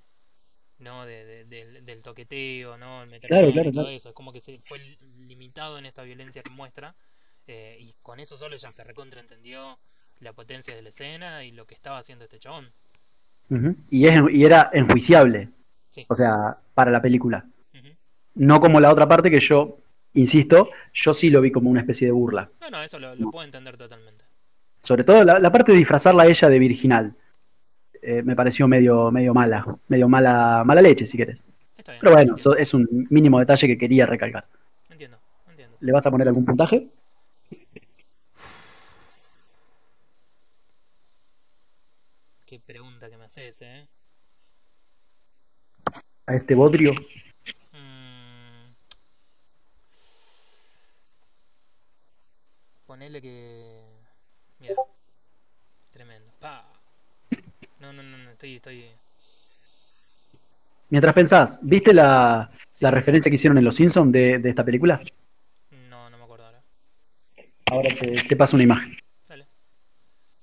no del toqueteo, no el meter claro, mano claro, y todo claro. eso, es como que se fue limitado en esta violencia que muestra y con eso solo ya se recontraentendió la potencia de la escena y lo que estaba haciendo este chabón. Ujú. Y era enjuiciable, Sí. o sea, para la película. Ujú. No como la otra parte que yo, insisto, yo sí lo vi como una especie de burla. No, no, eso lo puedo entender totalmente. Sobre todo la parte de disfrazarla a ella de virginal. Me pareció mala leche, si querés. Está bien, Pero bueno, entiendo. eso es un mínimo detalle que quería recalcar. Entiendo, entiendo, sí. ¿Le vas a poner algún puntaje Qué pregunta que me haces, ¿eh? a este bodrio? Mm, ponele que... Mira, tremendo. Pa. No, no, no, no, estoy... Mientras pensás, ¿viste Sí, la referencia que hicieron en Los Simpsons de esta película? no, no me acuerdo ahora. Ahora te paso una imagen. Dale.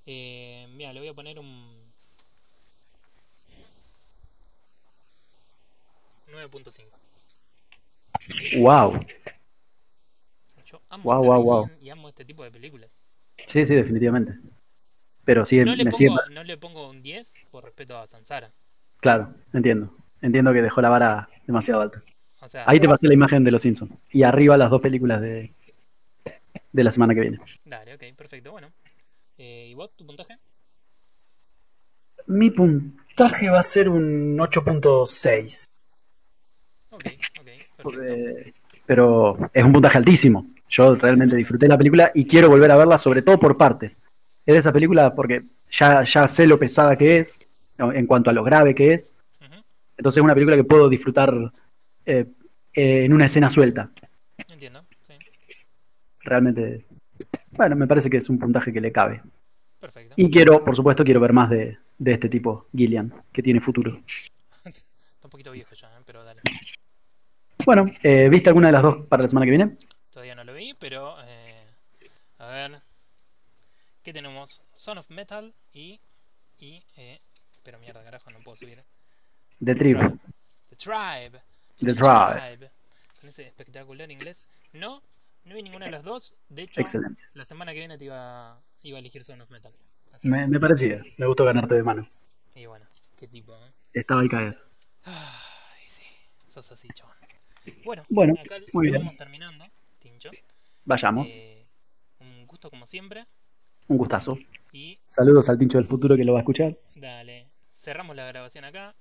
Mira, le voy a poner un 9.5. ¡Wow! Yo amo ¡Wow, esta wow, wow! Alien y amo este tipo de películas. Sí, sí, definitivamente. Pero sí, me sigue. No le pongo un 10 por respeto a Sansara. Claro, entiendo. Entiendo que dejó la vara demasiado alta. O sea, Ahí te pasé la imagen de Los Simpsons. Y arriba las dos películas de la semana que viene. dale, ok, perfecto, bueno. ¿Y vos, tu puntaje? Mi puntaje va a ser un 8.6. Ok, ok, perfecto. Pero es un puntaje altísimo. Yo realmente disfruté la película y quiero volver a verla, sobre todo por partes. Es de esa película porque ya sé lo pesada que es, ¿no? En cuanto a lo grave que es. Ujú, Entonces es una película que puedo disfrutar eh, en una escena suelta. entiendo, sí, Realmente, bueno, me parece que es un puntaje que le cabe. perfecto. Y por supuesto, quiero ver más de este tipo, Gillian, que tiene futuro. Está un poquito viejo ya, pero dale. Bueno, ¿viste alguna de las dos para la semana que viene? Todavía no lo vi, pero... a ver... ¿Qué tenemos? Son of Metal pero mierda, carajo, no puedo subir. The The Tribe. Tribe. The Tribe. The Tribe. Tribe. Con ese espectacular inglés. No, no vi ninguna de las dos. De hecho, Excelente. la semana que viene iba a elegir Son of Metal. Así que, Me parecía. Me gustó ganarte de mano. y bueno, qué tipo, ¿eh? Estaba ahí caer. Ay, sí, sos así, chabón. Bueno, Bueno, acá muy lo bien. vamos terminando, Tincho. Vayamos. Un gusto como siempre. Un gustazo. Y Saludos al Tincho del futuro que lo va a escuchar. dale, cerramos la grabación acá.